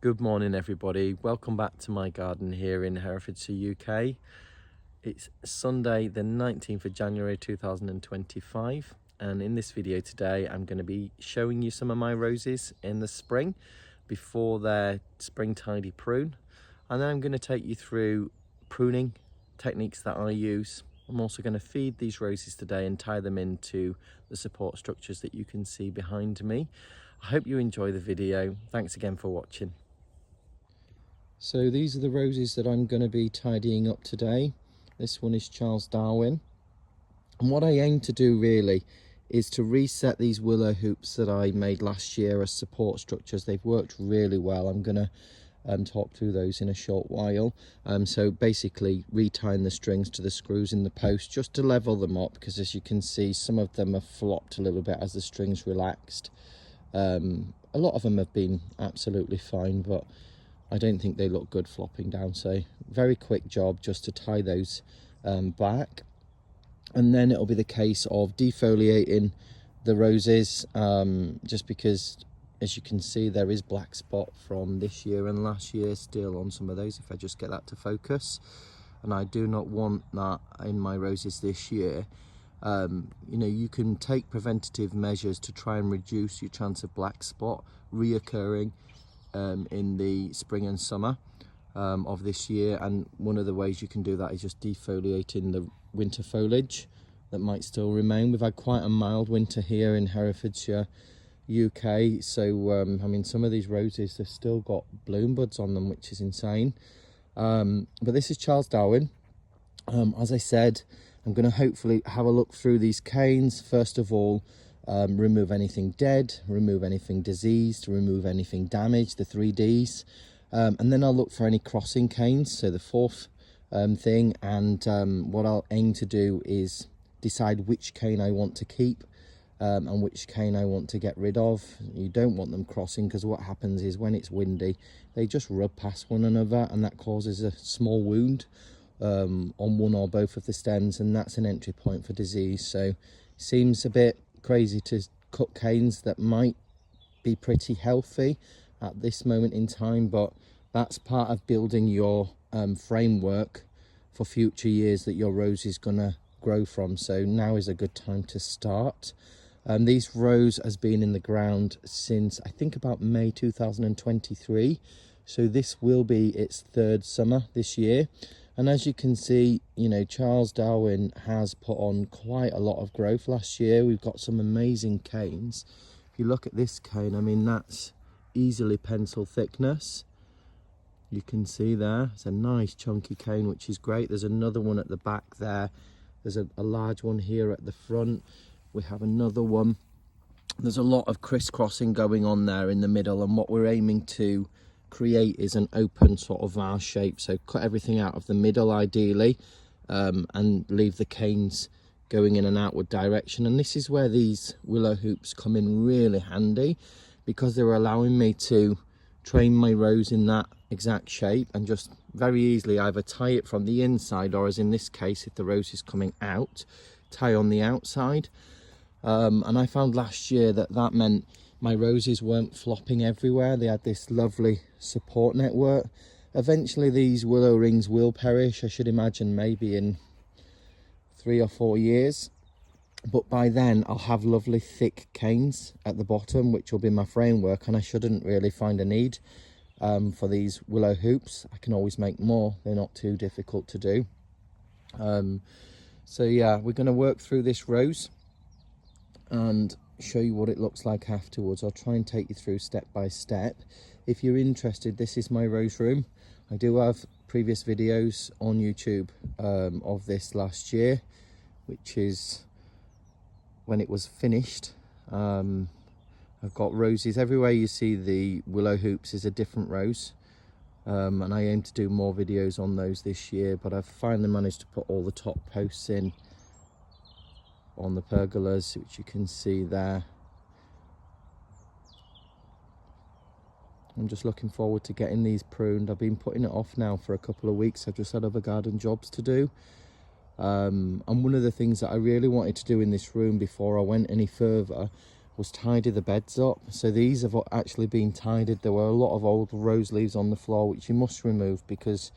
Good morning everybody, welcome back to my garden here in Herefordshire, UK. It's Sunday the 19th of January 2025, and in this video today I'm going to be showing you some of my roses in the spring before their spring tidy prune, and then I'm going to take you through pruning techniques that I use. I'm also going to feed these roses today and tie them into the support structures that you can see behind me. I hope you enjoy the video. Thanks again for watching. So these are the roses that I'm going to be tidying up today. This one is Charles Darwin. And what I aim to do really is to reset these willow hoops that I made last year as support structures. They've worked really well. I'm going to talk through those in a short while. So basically retying the strings to the screws in the post just to level them up, because as you can see some of them have flopped a little bit as the strings relaxed. A lot of them have been absolutely fine, but I don't think they look good flopping down. So very quick job just to tie those back, and then it'll be the case of defoliating the roses, just because as you can see there is black spot from this year and last year still on some of those. If I just get that to focus, and I do not want that in my roses this year. You know, you can take preventative measures to try and reduce your chance of black spot reoccurring in the spring and summer of this year, and one of the ways you can do that is just defoliating the winter foliage that might still remain. We've had quite a mild winter here in Herefordshire, UK, so I mean some of these roses they've still got bloom buds on them, which is insane. But this is Charles Darwin. As I said, I'm going to hopefully have a look through these canes. First of all, remove anything dead, remove anything diseased, remove anything damaged, the 3Ds, and then I'll look for any crossing canes, so the fourth thing. And what I'll aim to do is decide which cane I want to keep and which cane I want to get rid of. You don't want them crossing, because what happens is when it's windy they just rub past one another, and that causes a small wound on one or both of the stems, and that's an entry point for disease. So seems a bit crazy to cut canes that might be pretty healthy at this moment in time, but that's part of building your framework for future years that your rose is gonna grow from. So now is a good time to start. These rose has been in the ground since I think about May 2023, so this will be its third summer this year. And as you can see, you know, Charles Darwin has put on quite a lot of growth last year. We've got some amazing canes. If you look at this cane, I mean, that's easily pencil thickness. You can see there, it's a nice chunky cane, which is great. There's another one at the back there. There's a large one here at the front. We have another one. There's a lot of crisscrossing going on there in the middle, and what we're aiming to create is an open sort of vase shape. So cut everything out of the middle ideally, and leave the canes going in an outward direction. And this is where these willow hoops come in really handy, because they're allowing me to train my rose in that exact shape and just very easily either tie it from the inside, or as in this case, if the rose is coming out, tie on the outside. And I found last year that meant my roses weren't flopping everywhere. They had this lovely support network. Eventually these willow rings will perish, I should imagine maybe in 3 or 4 years, but by then I'll have lovely thick canes at the bottom, which will be my framework, and I shouldn't really find a need for these willow hoops. I can always make more, they're not too difficult to do. So yeah, we're going to work through this rose and show you what it looks like afterwards. I'll try and take you through step by step. If you're interested, this is my rose room. I do have previous videos on YouTube of this last year, which is when it was finished. I've got roses everywhere. You see the willow hoops is a different rose, and I aim to do more videos on those this year, but I've finally managed to put all the top posts in on the pergolas, which you can see there. I'm just looking forward to getting these pruned. I've been putting it off now for a couple of weeks. I've just had other garden jobs to do. And one of the things that I really wanted to do in this room before I went any further was tidy the beds up. So these have actually been tidied. There were a lot of old rose leaves on the floor, which you must remove because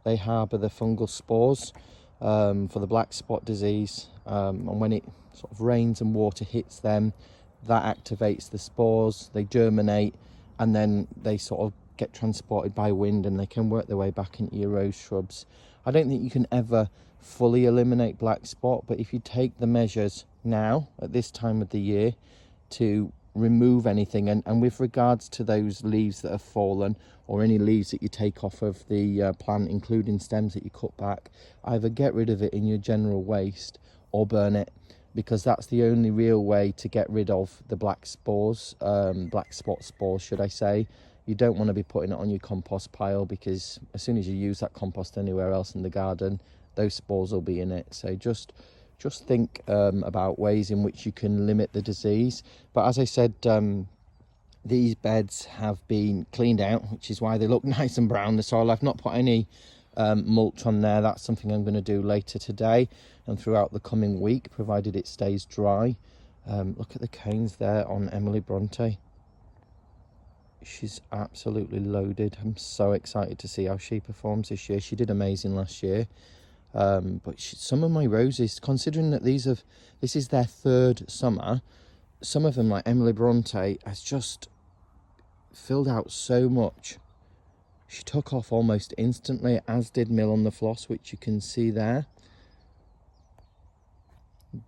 they harbour the fungal spores for the black spot disease. And when it sort of rains and water hits them, that activates the spores, they germinate, and then they sort of get transported by wind and they can work their way back into your rose shrubs. I don't think you can ever fully eliminate black spot, but if you take the measures now at this time of the year to remove anything, and with regards to those leaves that have fallen or any leaves that you take off of the plant, including stems that you cut back, either get rid of it in your general waste or burn it, because that's the only real way to get rid of the black spores, black spot spores should I say. You don't want to be putting it on your compost pile, because as soon as you use that compost anywhere else in the garden, those spores will be in it. So just think about ways in which you can limit the disease. But as I said, these beds have been cleaned out, which is why they look nice and brown, the soil. I've not put any mulch on there. That's something I'm going to do later today and throughout the coming week, provided it stays dry. Look at the canes there on Emily Bronte. She's absolutely loaded. I'm so excited to see how she performs this year. She did amazing last year. But some of my roses, considering that this is their third summer, some of them, like Emily Bronte, has just filled out so much. She took off almost instantly, as did Mill on the Floss, which you can see there.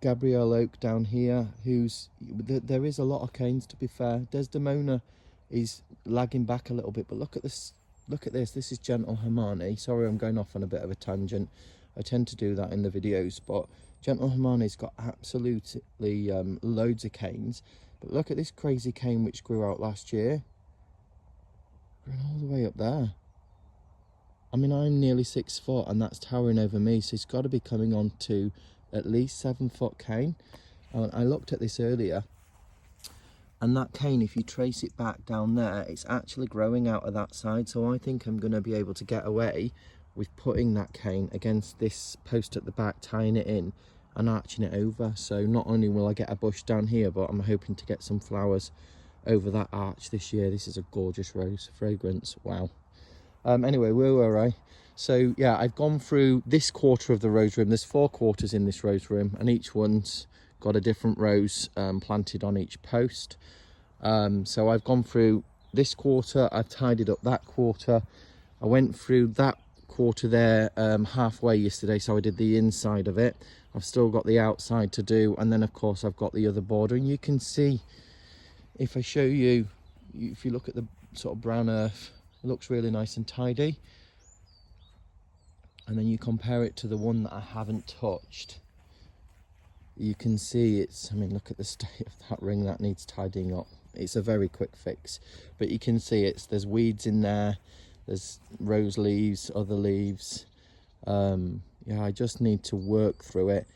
Gabrielle Oak down here, there is a lot of canes, to be fair. Desdemona is lagging back a little bit, but look at this. This is Gentle Hermione. Sorry, I'm going off on a bit of a tangent. I tend to do that in the videos, but Gentle Hermione's got absolutely loads of canes. But look at this crazy cane which grew out last year. Growing all the way up there. I mean, I'm nearly 6 foot and that's towering over me, so it's got to be coming on to at least 7 foot cane. I looked at this earlier, and that cane, if you trace it back down there, it's actually growing out of that side. So I think I'm going to be able to get away with putting that cane against this post at the back, tying it in and arching it over. So not only will I get a bush down here, but I'm hoping to get some flowers over that arch this year. This is a gorgeous rose fragrance. Wow. Anyway, where were I? So yeah, I've gone through this quarter of the rose room. There's 4 quarters in this rose room, and each one's got a different rose planted on each post. So I've gone through this quarter, I've tidied up that quarter. I went through that quarter there halfway yesterday, so I did the inside of it. I've still got the outside to do, and then of course I've got the other border. And you can see, if I show you, if you look at the sort of brown earth, it looks really nice and tidy. And then you compare it to the one that I haven't touched, you can see it's, I mean, look at the state of that ring. That needs tidying up. It's a very quick fix, but you can see there's weeds in there, there's rose leaves, other leaves. Yeah, I just need to work through it.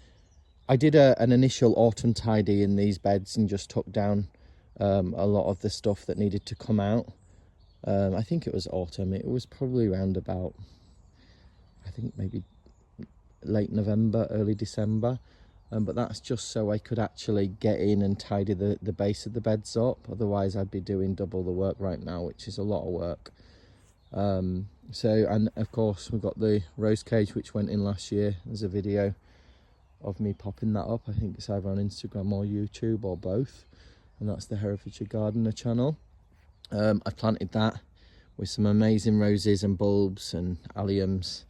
I did an initial autumn tidy in these beds and just took down a lot of the stuff that needed to come out. I think it was autumn. It was probably around about, I think maybe late November, early December. But that's just so I could actually get in and tidy the base of the beds up. Otherwise I'd be doing double the work right now, which is a lot of work. And of course we've got the rose cage which went in last year. There's a video of me popping that up. I think it's either on Instagram or YouTube or both, and that's the Herefordshire Gardener channel. I planted that with some amazing roses and bulbs and alliums,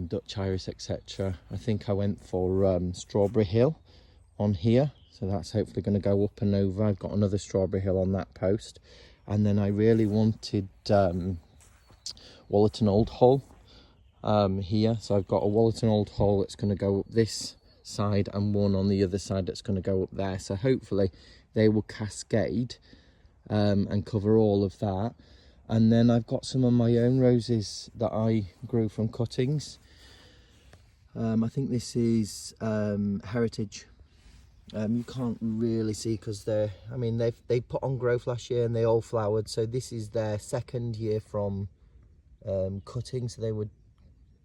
Dutch iris, etc. I think I went for Strawberry Hill on here, so that's hopefully going to go up and over. I've got another Strawberry Hill on that post, and then I really wanted Wallerton Old Hull here, so I've got a Wallerton Old Hull that's going to go up this side and one on the other side that's going to go up there, so hopefully they will cascade and cover all of that. And then I've got some of my own roses that I grew from cuttings. I think this is Heritage. You can't really see because they put on growth last year and they all flowered. So this is their second year from cutting. So they were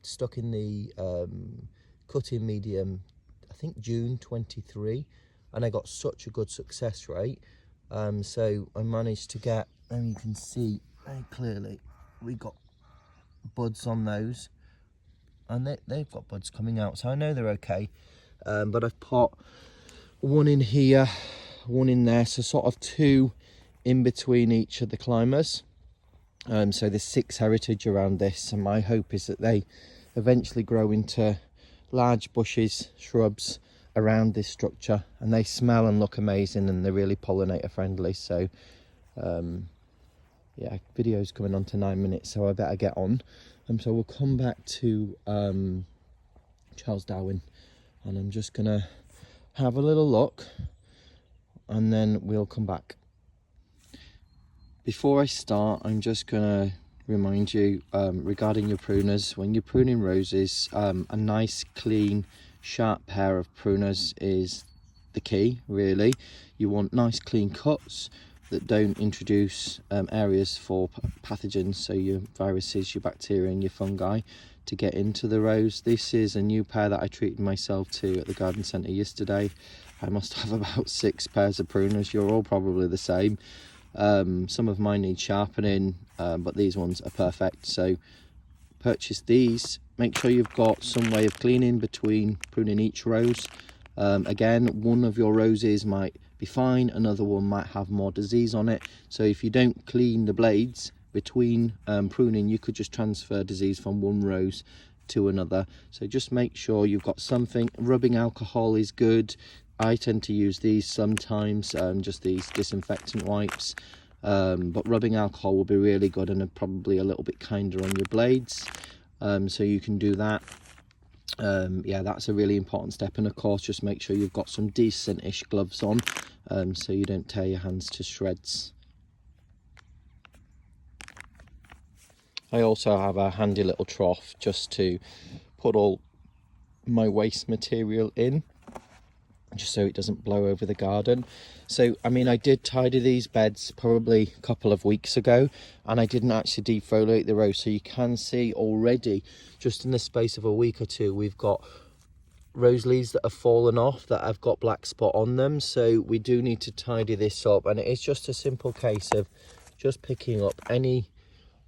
stuck in the cutting medium, I think June 23. and I got such a good success rate. So I managed to get, and you can see very clearly, we got buds on those, and they've got buds coming out, so I know they're okay. But I've put one in here, one in there, so sort of 2 in between each of the climbers. So there's 6 heritage around this, and my hope is that they eventually grow into large bushes, shrubs around this structure, and they smell and look amazing, and they're really pollinator friendly. So yeah, video's coming on to 9 minutes, so I better get on. So we'll come back to Charles Darwin, and I'm just gonna have a little look, and then we'll come back. Before I start, I'm just gonna remind you regarding your pruners. When you're pruning roses, a nice, clean, sharp pair of pruners is the key, really. You want nice, clean cuts that don't introduce areas for pathogens, so your viruses, your bacteria and your fungi, to get into the rose. This is a new pair that I treated myself to at the garden centre yesterday. I must have about 6 pairs of pruners. You're all probably the same. Some of mine need sharpening, but these ones are perfect. So purchase these. Make sure you've got some way of cleaning between pruning each rose. Again, one of your roses might be fine, another one might have more disease on it. So if you don't clean the blades between pruning, you could just transfer disease from one rose to another. So just make sure you've got something. Rubbing alcohol is good. I tend to use these sometimes, just these disinfectant wipes, but rubbing alcohol will be really good, and probably a little bit kinder on your blades. So you can do that. Yeah, that's a really important step. And of course, just make sure you've got some decent-ish gloves on, so you don't tear your hands to shreds. I also have a handy little trough just to put all my waste material in, just so it doesn't blow over the garden. So I mean, I did tidy these beds probably a couple of weeks ago, and I didn't actually defoliate the rows. So you can see already, just in the space of a week or two, we've got rose leaves that have fallen off, that have got black spot on them. So we do need to tidy this up, and it is just a simple case of just picking up any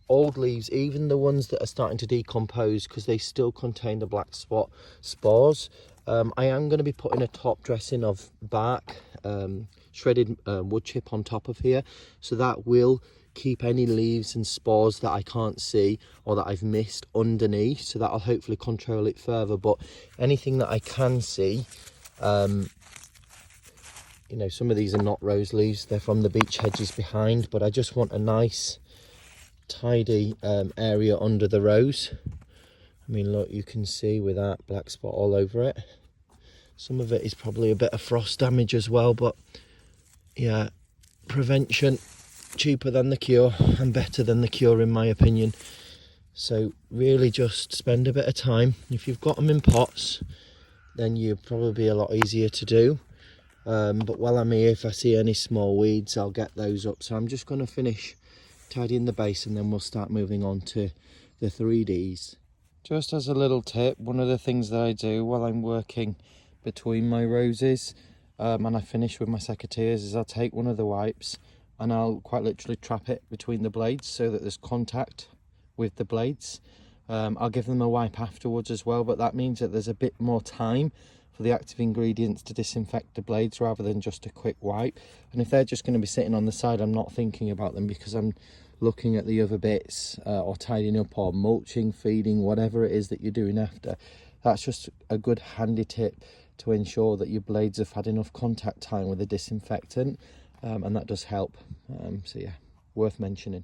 old leaves, even the ones that are starting to decompose, because they still contain the black spot spores. I am going to be putting a top dressing of bark, shredded wood chip on top of here, so that will keep any leaves and spores that I can't see or that I've missed underneath, so that'll hopefully control it further. But anything that I can see, you know, some of these are not rose leaves, they're from the beech hedges behind, but I just want a nice tidy area under the rose. I mean, look, you can see with that black spot all over it. Some of it is probably a bit of frost damage as well, but yeah, prevention cheaper than the cure, and better than the cure in my opinion. So really just spend a bit of time. If you've got them in pots, then you'll probably be a lot easier to do. But while I'm here, if I see any small weeds, I'll get those up. So I'm just going to finish tidying the base, and then we'll start moving on to the 3Ds. Just as a little tip, one of the things that I do while I'm working between my roses, and I finish with my secateurs, is I'll take one of the wipes and I'll quite literally trap it between the blades so that there's contact with the blades. I'll give them a wipe afterwards as well, but that means that there's a bit more time for the active ingredients to disinfect the blades rather than just a quick wipe. And if they're just going to be sitting on the side, I'm not thinking about them, because I'm looking at the other bits, or tidying up, or mulching, feeding, whatever it is that you're doing after. That's just a good handy tip to ensure that your blades have had enough contact time with the disinfectant, and that does help. So yeah, worth mentioning.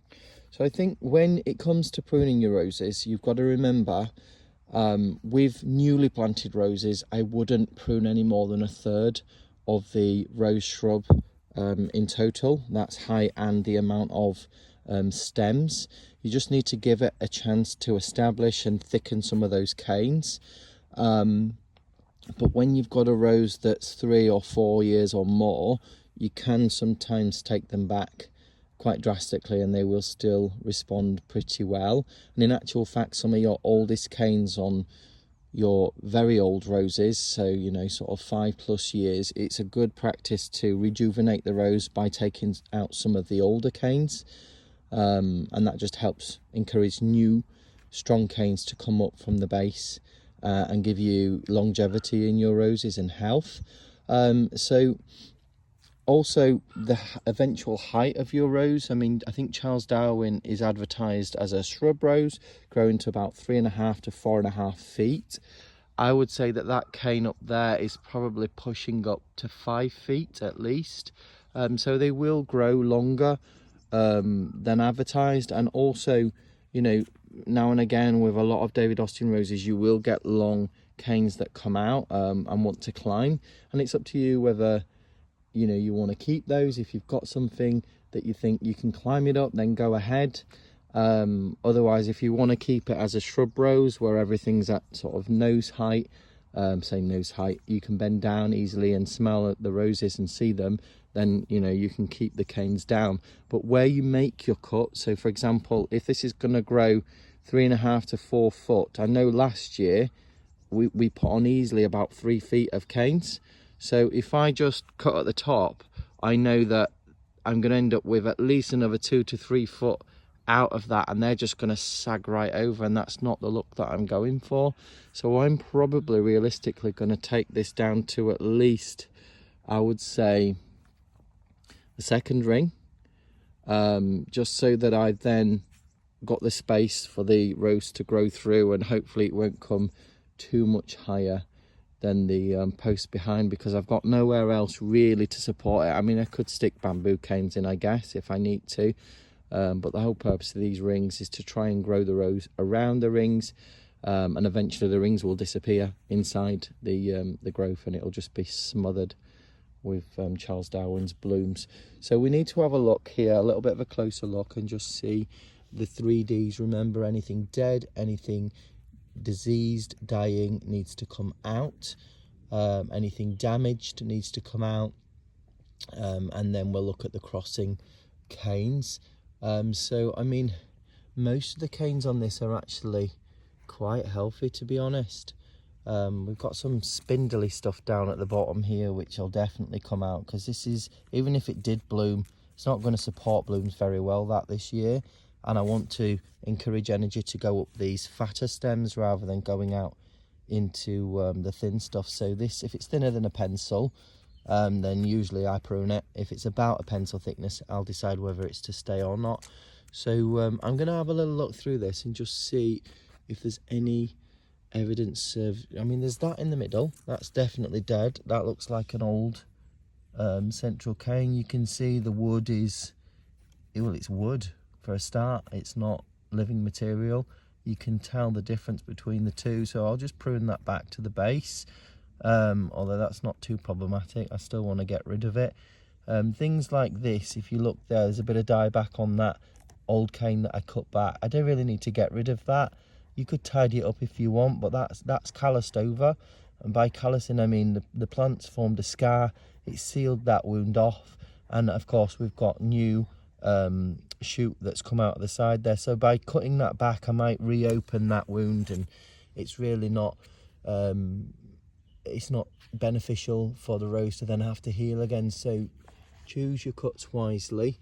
So I think when it comes to pruning your roses, you've got to remember, with newly planted roses, I wouldn't prune any more than 1/3 of the rose shrub in total. That's height and the amount of stems. You just need to give it a chance to establish and thicken some of those canes. But when you've got a rose that's 3 or 4 years or more, you can sometimes take them back quite drastically and they will still respond pretty well. And in actual fact, some of your oldest canes on your very old roses, so you know, sort of 5+ years, it's a good practice to rejuvenate the rose by taking out some of the older canes, and that just helps encourage new strong canes to come up from the base and give you longevity in your roses and health. So also the eventual height of your rose. I mean, I think Charles Darwin is advertised as a shrub rose growing to about 3.5 to 4.5 feet. I would say that that cane up there is probably pushing up to 5 feet at least. So they will grow longer than advertised. And also, you know, now and again with a lot of David Austin roses, you will get long canes that come out and want to climb. And it's up to you whether, you know, you want to keep those. If you've got something that you think you can climb it up, then go ahead. Otherwise, if you want to keep it as a shrub rose where everything's at sort of nose height, say nose height, you can bend down easily and smell at the roses and see them, then you know you can keep the canes down. But where you make your cut, so for example, if this is going to grow 3.5 to 4 foot, I know last year we put on easily about 3 feet of canes. So if I just cut at the top, I know that I'm going to end up with at least another 2 to 3 foot out of that, and they're just going to sag right over, and that's not the look that I'm going for. So I'm probably realistically going to take this down to at least, I would say, the second ring, just so that I then got the space for the rose to grow through, and hopefully it won't come too much higher than the post behind, because I've got nowhere else really to support it. I mean, I could stick bamboo canes in, I guess, if I need to, but the whole purpose of these rings is to try and grow the rose around the rings, and eventually the rings will disappear inside the growth, and it'll just be smothered with Charles Darwin's blooms. So we need to have a look here, a little bit of a closer look, and just see the 3Ds. Remember, anything dead, anything diseased, dying needs to come out, anything damaged needs to come out, and then we'll look at the crossing canes. So I mean, most of the canes on this are actually quite healthy, to be honest. We've got some spindly stuff down at the bottom here which will definitely come out, because this is, even if it did bloom, it's not going to support blooms very well this year. And I want to encourage energy to go up these fatter stems rather than going out into the thin stuff. So this, if it's thinner than a pencil, then usually I prune it. If it's about a pencil thickness, I'll decide whether it's to stay or not. So I'm going to have a little look through this and just see if there's any evidence of, I mean, there's that in the middle. That's definitely dead. That looks like an old central cane. You can see the wood is, well, it's wood. For a start, it's not living material. You can tell the difference between the two, so I'll just prune that back to the base, although that's not too problematic. I still want to get rid of it. Things like this, if you look there's a bit of dieback on that old cane that I cut back. I don't really need to get rid of that. You could tidy it up if you want, but that's calloused over, and by callousing I mean the plant's formed a scar. It sealed that wound off, and of course we've got new shoot that's come out of the side there. So by cutting that back, I might reopen that wound, and it's really not it's not beneficial for the rose to then have to heal again. So choose your cuts wisely.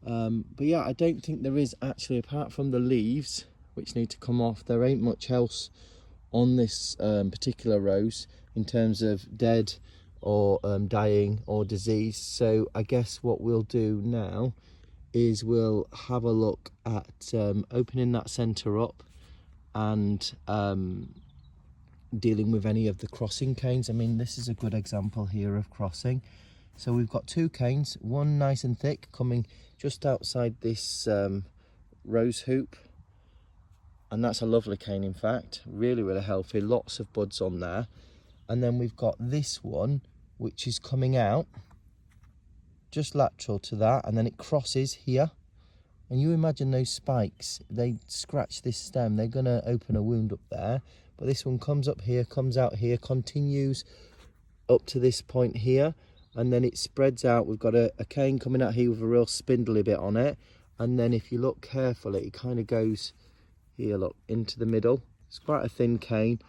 But yeah, I don't think there is actually, apart from the leaves which need to come off, there ain't much else on this particular rose in terms of dead or dying or disease. So I guess what we'll do now is we'll have a look at opening that centre up and dealing with any of the crossing canes. I mean, this is a good example here of crossing. So we've got 2 canes, one nice and thick coming just outside this rose hoop, and that's a lovely cane, in fact, really healthy, lots of buds on there. And then we've got this one which is coming out just lateral to that, and then it crosses here, and you imagine those spikes, they scratch this stem, they're going to open a wound up there. But this one comes up here, comes out here, continues up to this point here, and then it spreads out. We've got a cane coming out here with a real spindly bit on it, and then if you look carefully, it kind of goes here, look, into the middle. It's quite a thin cane,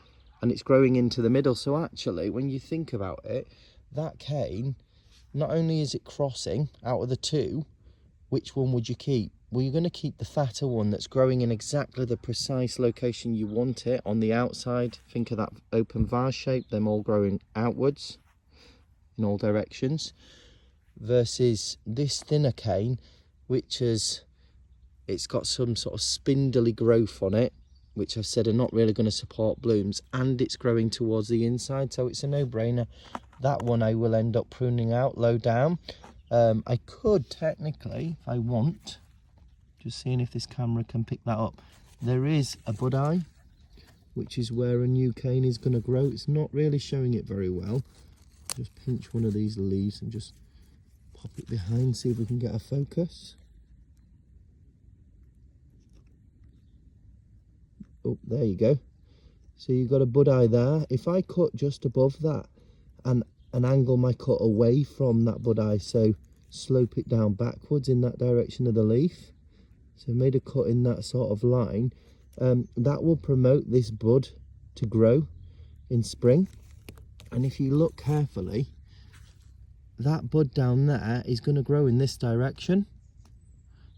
and it's growing into the middle. So actually, when you think about it, that cane, not only is it crossing out of the two, which one would you keep? Well, you're going to keep the fatter one that's growing in exactly the precise location you want it on the outside. Think of that open vase shape, them all growing outwards in all directions, versus this thinner cane, which is, it's got some sort of spindly growth on it, which I've said are not really going to support blooms, and it's growing towards the inside. So it's a no-brainer. That one I will end up pruning out low down. I could technically, if I want, just seeing if this camera can pick that up, there is a bud eye, which is where a new cane is going to grow. It's not really showing it very well. Just pinch one of these leaves and just pop it behind, see if we can get a focus. Oh, there you go. So you've got a bud eye there. If I cut just above that and angle my cut away from that bud eye, so slope it down backwards in that direction of the leaf, so made a cut in that sort of line, that will promote this bud to grow in spring. And if you look carefully, that bud down there is going to grow in this direction.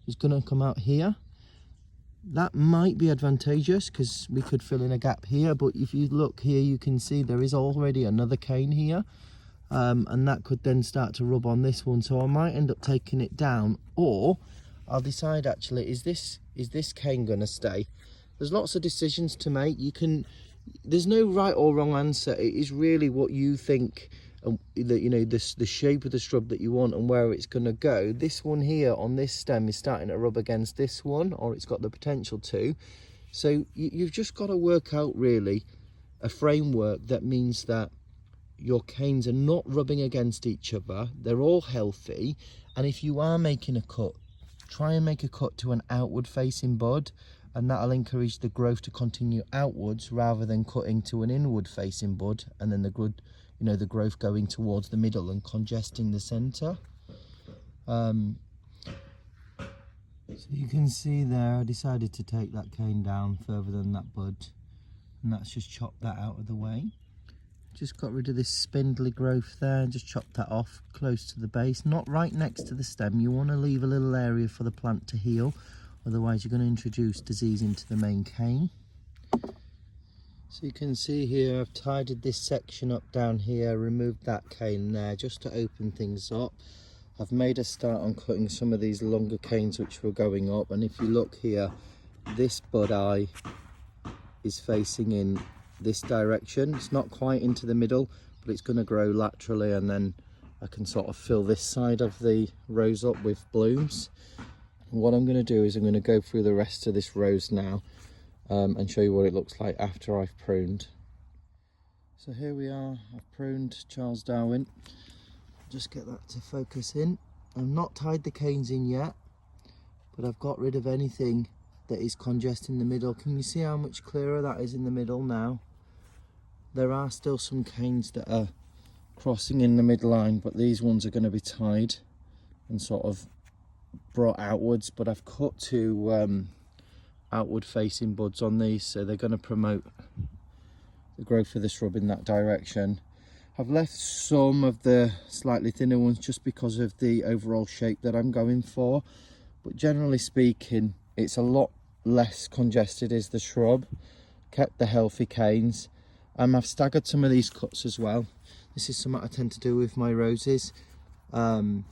It's going to come out here. That might be advantageous because we could fill in a gap here, but if you look here, you can see there is already another cane here, and that could then start to rub on this one. So I might end up taking it down, or I'll decide actually, is this cane going to stay? There's lots of decisions to make. There's no right or wrong answer. It is really what you think, that, you know, the shape of the shrub that you want and where it's going to go. This one here on this stem is starting to rub against this one, or it's got the potential to. So you've just got to work out really a framework that means that your canes are not rubbing against each other, they're all healthy, and if you are making a cut, try and make a cut to an outward facing bud, and that'll encourage the growth to continue outwards rather than cutting to an inward facing bud and then the growth going towards the middle and congesting the center. So you can see there, I decided to take that cane down further than that bud, and that's just chopped that out of the way. Just got rid of this spindly growth there and just chopped that off close to the base, not right next to the stem. You want to leave a little area for the plant to heal, otherwise you're going to introduce disease into the main cane. So you can see here I've tidied this section up down here, removed that cane there just to open things up. I've made a start on cutting some of these longer canes which were going up, and if you look here, this bud eye is facing in this direction. It's not quite into the middle, but it's going to grow laterally, and then I can sort of fill this side of the rose up with blooms. And what I'm going to do is I'm going to go through the rest of this rose now and show you what it looks like after I've pruned. So here we are, I've pruned Charles Darwin. Just get that to focus in. I've not tied the canes in yet, but I've got rid of anything that is congesting the middle. Can you see how much clearer that is in the middle now? There are still some canes that are crossing in the midline, but these ones are going to be tied and sort of brought outwards, but I've cut two outward facing buds on these, so they're going to promote the growth of the shrub in that direction. I've left some of the slightly thinner ones just because of the overall shape that I'm going for, but generally speaking it's a lot less congested is the shrub. Kept the healthy canes. I've staggered some of these cuts as well. This is something I tend to do with my roses. So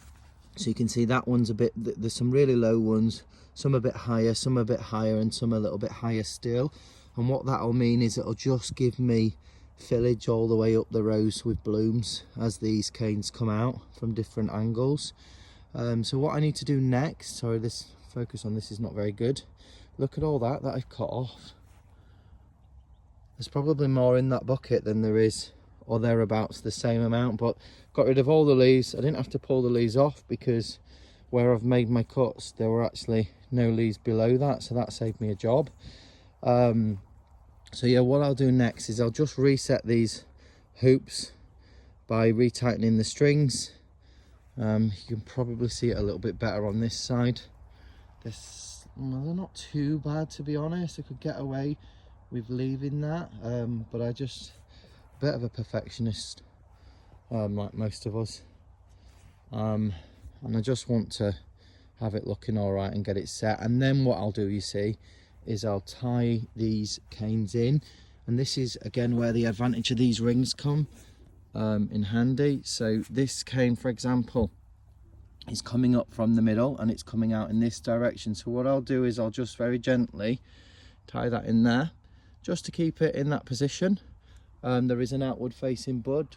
you can see that one's a bit, there's some really low ones, some a bit higher, some a bit higher, and some a little bit higher still. And what that'll mean is it'll just give me fillage all the way up the rose with blooms as these canes come out from different angles. So what I need to do next, sorry, this focus on this is not very good. Look at all that I've cut off. There's probably more in that bucket than there is, or thereabouts the same amount, but got rid of all the leaves. I didn't have to pull the leaves off because where I've made my cuts there were actually no leaves below that, so that saved me a job. So yeah, what I'll do next is I'll just reset these hoops by retightening the strings. You can probably see it a little bit better on this side. They're not too bad, to be honest. I could get away with leaving that, but I just a bit of a perfectionist, like most of us, and I just want to have it looking all right and get it set. And then what I'll do, you see, is I'll tie these canes in, and this is again where the advantage of these rings come in handy. So this cane, for example, is coming up from the middle and it's coming out in this direction. So what I'll do is I'll just very gently tie that in there just to keep it in that position. There is an outward facing bud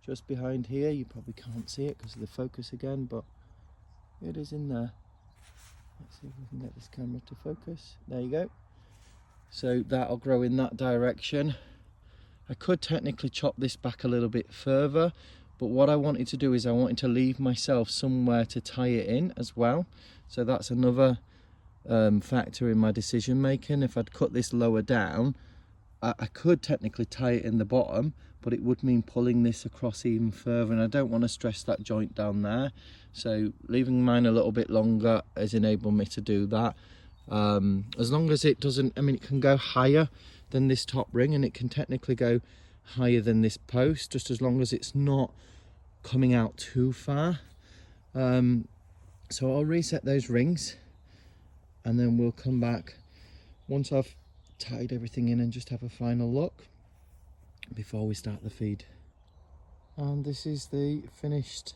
just behind here. You probably can't see it because of the focus again, but it is in there. Let's see if we can get this camera to focus. There you go. So that'll grow in that direction. I could technically chop this back a little bit further, but what I wanted to do is I wanted to leave myself somewhere to tie it in as well. So that's another factor in my decision making. If I'd cut this lower down, I could technically tie it in the bottom, but it would mean pulling this across even further, and I don't want to stress that joint down there. So leaving mine a little bit longer has enabled me to do that. As long as it doesn't, I mean, it can go higher than this top ring, and it can technically go higher than this post, just as long as it's not coming out too far. So I'll reset those rings, and then we'll come back once I've tied everything in and just have a final look before we start the feed. And this is the finished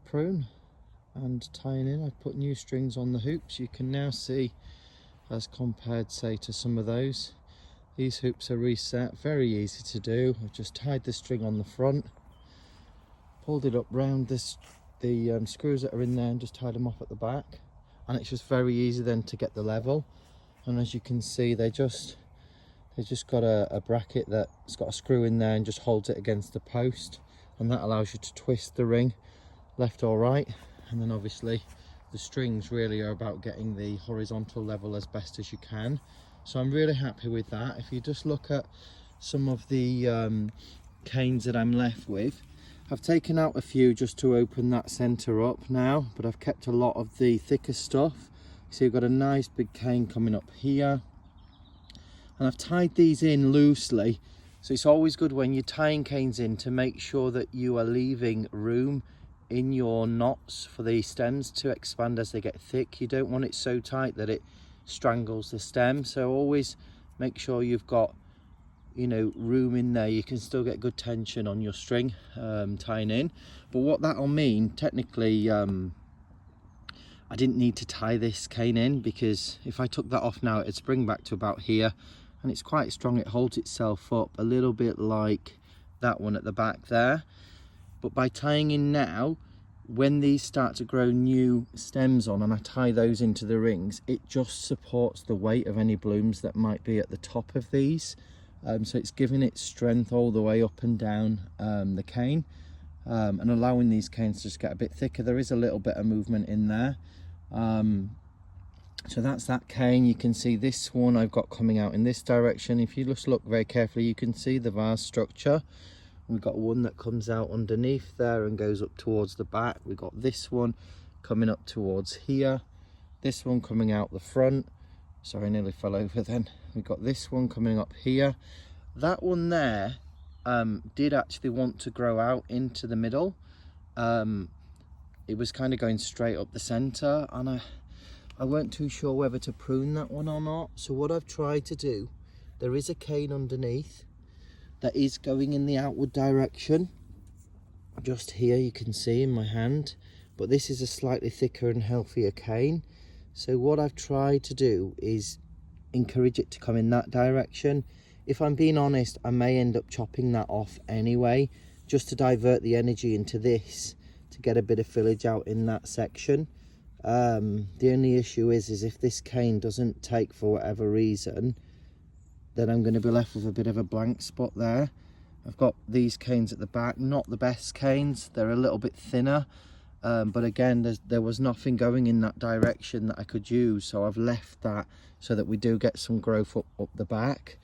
prune and tying in. I've put new strings on the hoops. You can now see, as compared say to some of those, these hoops are reset, very easy to do. I've just tied the string on the front, pulled it up round the screws that are in there and just tied them off at the back, and it's just very easy then to get the level. And as you can see, they just got a bracket that's got a screw in there and just holds it against the post, and that allows you to twist the ring left or right. And then obviously the strings really are about getting the horizontal level as best as you can. So I'm really happy with that. If you just look at some of the canes that I'm left with, I've taken out a few just to open that center up now, but I've kept a lot of the thicker stuff. So you've got a nice big cane coming up here, and I've tied these in loosely. So it's always good when you're tying canes in to make sure that you are leaving room in your knots for the stems to expand as they get thick. You don't want it so tight that it strangles the stem, so always make sure you've got, you know, room in there. You can still get good tension on your string tying in. But what that'll mean, technically, I didn't need to tie this cane in, because if I took that off now, it'd spring back to about here, and it's quite strong. It holds itself up a little bit like that one at the back there. But by tying in now, when these start to grow new stems on and I tie those into the rings, it just supports the weight of any blooms that might be at the top of these. So it's giving it strength all the way up and down the cane, and allowing these canes to just get a bit thicker. There is a little bit of movement in there. So that's that cane. You can see this one I've got coming out in this direction. If you just look very carefully, you can see the vase structure. We've got one that comes out underneath there and goes up towards the back. We've got this one coming up towards here, this one coming out the front. Sorry, I nearly fell over then. We've got this one coming up here. That one there did actually want to grow out into the middle. It was kind of going straight up the center, and I weren't too sure whether to prune that one or not. So what I've tried to do, there is a cane underneath that is going in the outward direction. Just here you can see in my hand, but this is a slightly thicker and healthier cane. So what I've tried to do is encourage it to come in that direction. If I'm being honest, I may end up chopping that off anyway, just to divert the energy into this, to get a bit of fillage out in that section. The only issue is if this cane doesn't take for whatever reason, then I'm going to be left with a bit of a blank spot there. I've got these canes at the back, not the best canes, they're a little bit thinner, but again there was nothing going in that direction that I could use, so I've left that so that we do get some growth up the back.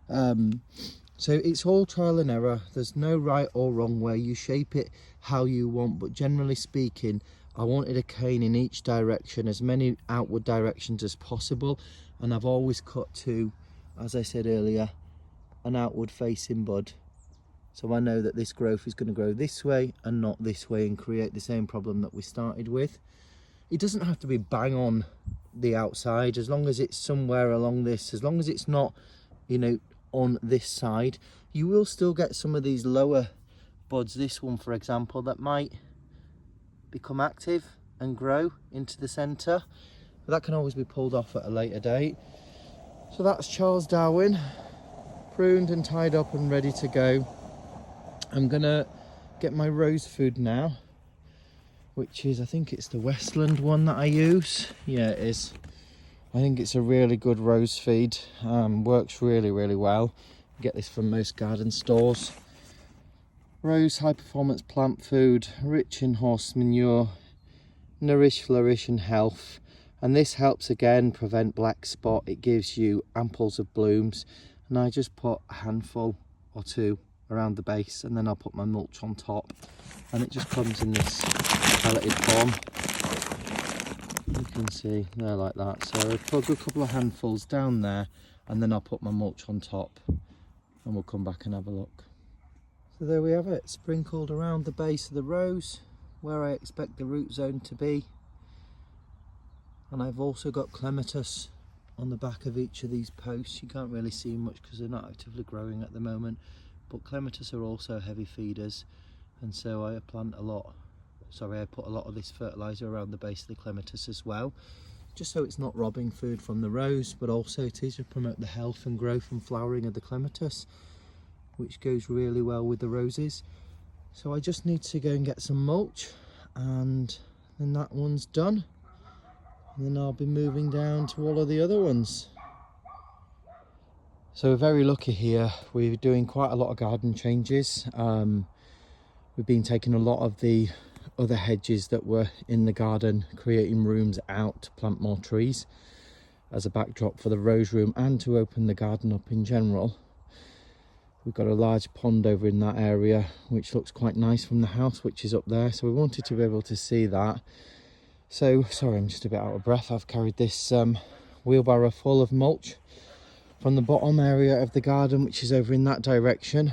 So it's all trial and error. There's no right or wrong way. You shape it how you want, but generally speaking, I wanted a cane in each direction, as many outward directions as possible, and I've always cut to as I said earlier, an outward facing bud. So I know that this growth is going to grow this way and not this way and create the same problem that we started with. It doesn't have to be bang on the outside, as long as it's somewhere along this, as long as it's not, you know, on this side. You will still get some of these lower buds, this one for example, that might become active and grow into the centre. But that can always be pulled off at a later date. So that's Charles Darwin, pruned and tied up and ready to go. I'm gonna get my rose food now, which is, I think it's the Westland one that I use. Yeah, it is. I think it's a really good rose feed. Works really well. Get this from most garden stores. Rose high performance plant food, rich in horse manure, nourish, flourish and health. And this helps again prevent black spot. It gives you amples of blooms. And I just put a handful or two around the base, and then I'll put my mulch on top, and it just comes in this pelleted form. You can see they're like that. So I'll put a couple of handfuls down there, and then I'll put my mulch on top, and we'll come back and have a look. So there we have it, sprinkled around the base of the rose where I expect the root zone to be. And I've also got clematis on the back of each of these posts. You can't really see much because they're not actively growing at the moment, but clematis are also heavy feeders, and so I put a lot of this fertiliser around the base of the clematis as well, just so it's not robbing food from the rose, but also it is to promote the health and growth and flowering of the clematis, which goes really well with the roses. So I just need to go and get some mulch, and then that one's done, and then I'll be moving down to all of the other ones. So we're very lucky here. We're doing quite a lot of garden changes. We've been taking a lot of the other hedges that were in the garden, creating rooms out to plant more trees as a backdrop for the rose room and to open the garden up in general. We've got a large pond over in that area, which looks quite nice from the house, which is up there. So we wanted to be able to see that. So, sorry, I'm just a bit out of breath. I've carried this wheelbarrow full of mulch from the bottom area of the garden, which is over in that direction.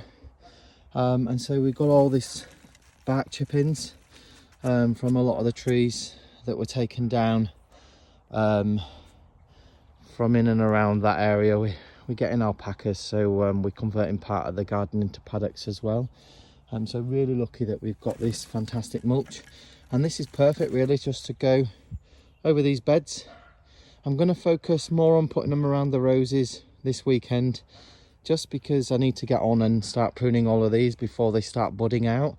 And so we've got all this bark chippings from a lot of the trees that were taken down from in and around that area. We're getting alpacas, so we're converting part of the garden into paddocks as well. So really lucky that we've got this fantastic mulch, and this is perfect really just to go over these beds. I'm going to focus more on putting them around the roses this weekend, just because I need to get on and start pruning all of these before they start budding out.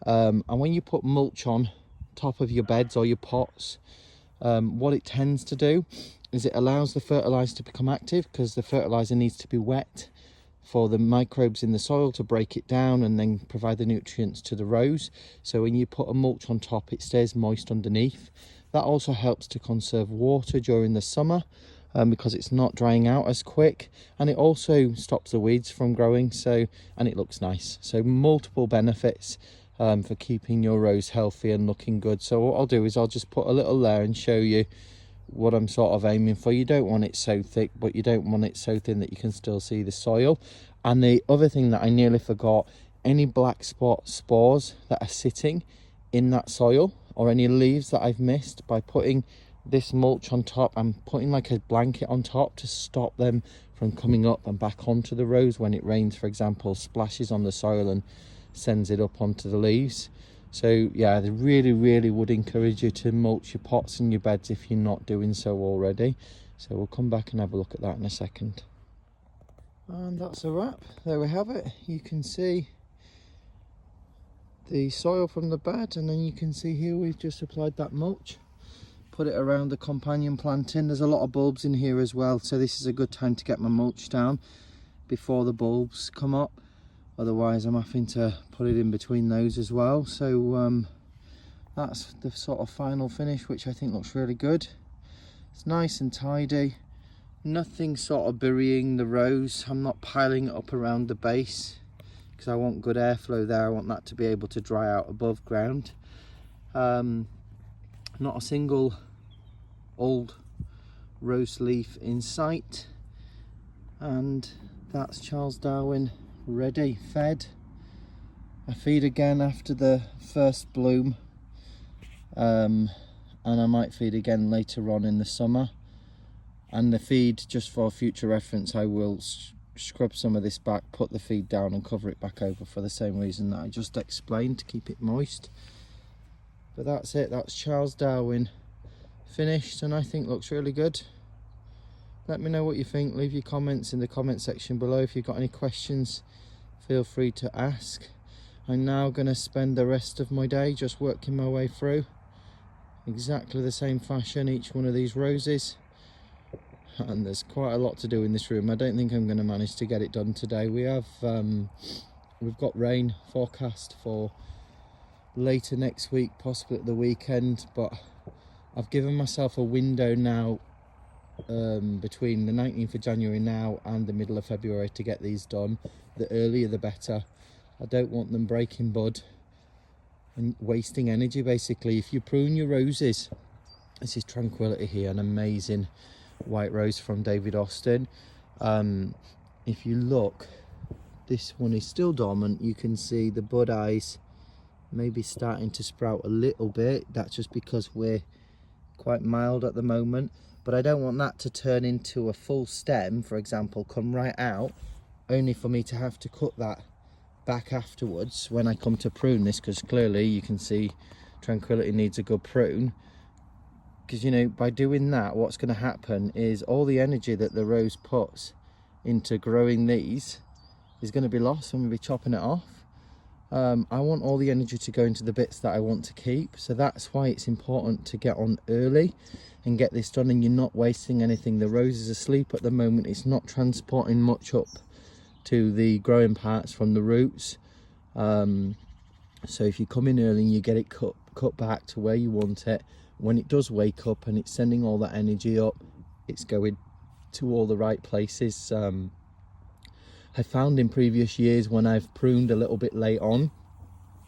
And when you put mulch on top of your beds or your pots, what it tends to do is it allows the fertilizer to become active, because the fertilizer needs to be wet for the microbes in the soil to break it down and then provide the nutrients to the rose. So when you put a mulch on top, it stays moist underneath. That also helps to conserve water during the summer, because it's not drying out as quick, and it also stops the weeds from growing, and it looks nice. So multiple benefits for keeping your rose healthy and looking good. So what I'll do is I'll just put a little layer and show you what I'm sort of aiming for. You don't want it so thick, but you don't want it so thin that you can still see the soil. And the other thing that I nearly forgot, any black spot spores that are sitting in that soil, or any leaves that I've missed, by putting this mulch on top, I'm putting like a blanket on top to stop them from coming up and back onto the rose when it rains, for example, splashes on the soil and sends it up onto the leaves. So yeah, they really would encourage you to mulch your pots and your beds if you're not doing so already. So we'll come back and have a look at that in a second. And that's a wrap. There we have it. You can see the soil from the bed, and then you can see here we've just applied that mulch, put it around the companion planting. There's a lot of bulbs in here as well, so this is a good time to get my mulch down before the bulbs come up. Otherwise I'm having to put it in between those as well. So that's the sort of final finish, which I think looks really good. It's nice and tidy, nothing sort of burying the rose. I'm not piling it up around the base because I want good airflow there. I want that to be able to dry out above ground. Not a single old rose leaf in sight. And that's Charles Darwin ready, fed. I feed again after the first bloom, and I might feed again later on in the summer. And the feed, just for future reference, I will scrub some of this back, put the feed down and cover it back over for the same reason that I just explained, to keep it moist. But that's it, that's Charles Darwin finished, and I think looks really good. Let me know what you think, leave your comments in the comment section below. If you've got any questions, feel free to ask. I'm now going to spend the rest of my day just working my way through exactly the same fashion each one of these roses, and there's quite a lot to do in this room. I don't think I'm going to manage to get it done today. We've got rain forecast for later next week, possibly at the weekend, but I've given myself a window now between the 19th of January now and the middle of February to get these done. The earlier the better. I don't want them breaking bud and wasting energy. Basically, if you prune your roses, this is Tranquility here, an amazing white rose from David Austin. If you look, this one is still dormant. You can see the bud eyes maybe starting to sprout a little bit. That's just because we're quite mild at the moment, but I don't want that to turn into a full stem, for example, come right out, only for me to have to cut that back afterwards when I come to prune this, because clearly you can see Tranquility needs a good prune. Because, you know, by doing that, what's going to happen is all the energy that the rose puts into growing these is going to be lost when we be chopping it off. I want all the energy to go into the bits that I want to keep, so that's why it's important to get on early and get this done, and you're not wasting anything. The rose is asleep at the moment, it's not transporting much up to the growing parts from the roots. So if you come in early and you get it cut back to where you want it, when it does wake up and it's sending all that energy up, it's going to all the right places. I found in previous years when I've pruned a little bit late on,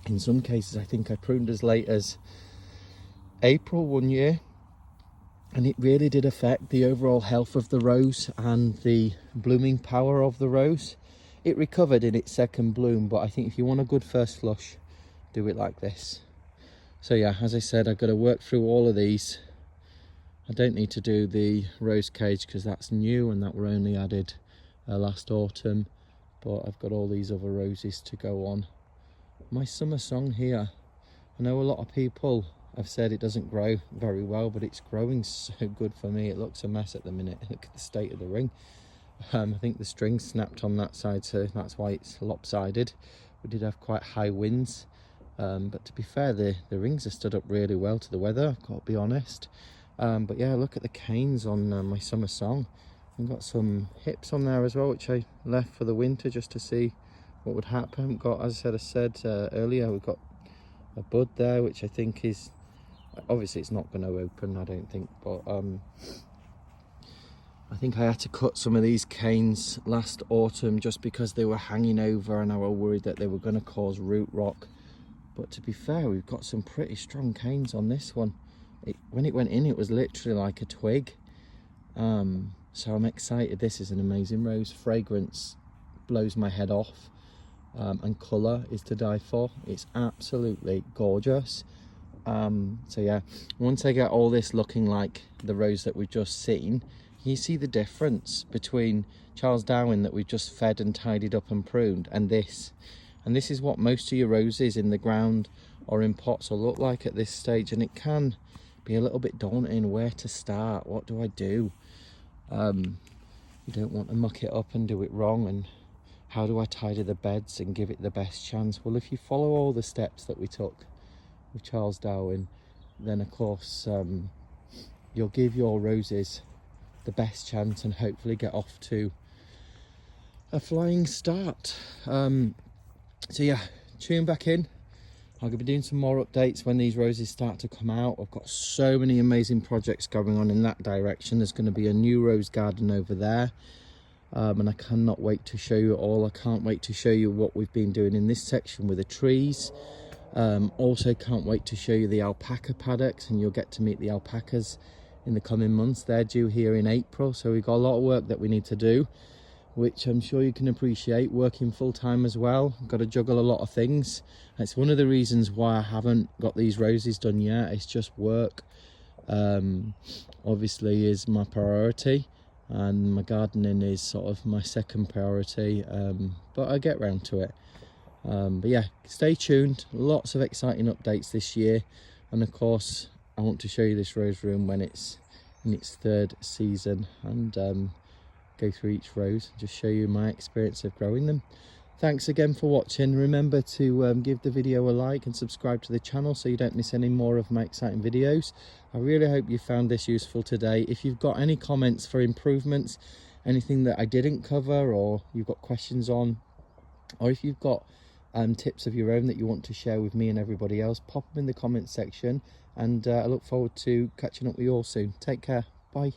in some cases I think I pruned as late as April one year, and it really did affect the overall health of the rose and the blooming power of the rose. It recovered in its second bloom, but I think if you want a good first flush, do it like this. So yeah, as I said, I've got to work through all of these. I don't need to do the rose cage because that's new and that were only added last autumn, but I've got all these other roses to go on. My summer song here, I know a lot of people have said it doesn't grow very well, but it's growing so good for me. It looks a mess at the minute. Look at the state of the ring. I think the string snapped on that side, so that's why it's lopsided. We did have quite high winds, but to be fair, the rings have stood up really well to the weather, I've got to be honest. But yeah, look at the canes on my summer song. I've got some hips on there as well, which I left for the winter just to see what would happen. Got, as I said earlier, we've got a bud there, which I think is, obviously it's not going to open, I don't think, but I think I had to cut some of these canes last autumn just because they were hanging over and I was worried that they were going to cause root rot. But to be fair, we've got some pretty strong canes on this one. When it went in, it was literally like a twig. So I'm excited. This is an amazing rose. Fragrance blows my head off, and colour is to die for. It's absolutely gorgeous. So yeah, once I get all this looking like the rose that we've just seen, you see the difference between Charles Darwin that we've just fed and tidied up and pruned, and this. And this is what most of your roses in the ground or in pots will look like at this stage, and it can be a little bit daunting. Where to start? What do I do? You don't want to muck it up and do it wrong, and how do I tidy the beds and give it the best chance? Well, if you follow all the steps that we took with Charles Darwin, then of course you'll give your roses the best chance and hopefully get off to a flying start. So yeah, tune back in. I'm going to be doing some more updates when these roses start to come out. I've got so many amazing projects going on in that direction. There's going to be a new rose garden over there, and I cannot wait to show you all. I can't wait to show you what we've been doing in this section with the trees. Also can't wait to show you the alpaca paddocks, and you'll get to meet the alpacas in the coming months. They're due here in April, so we've got a lot of work that we need to do. which I'm sure you can appreciate, working full-time as well. I've got to juggle a lot of things. It's one of the reasons why I haven't got these roses done yet. It's just work, obviously, is my priority, and my gardening is sort of my second priority, but I get round to it. But yeah, stay tuned. Lots of exciting updates this year, and of course I want to show you this rose room when it's in its third season, and go through each rose and just show you my experience of growing them. Thanks again for watching. Remember to give the video a like and subscribe to the channel so you don't miss any more of my exciting videos. I really hope you found this useful today. If you've got any comments for improvements, anything that I didn't cover, or you've got questions on, or if you've got tips of your own that you want to share with me and everybody else, pop them in the comments section, and I look forward to catching up with you all soon. Take care. Bye.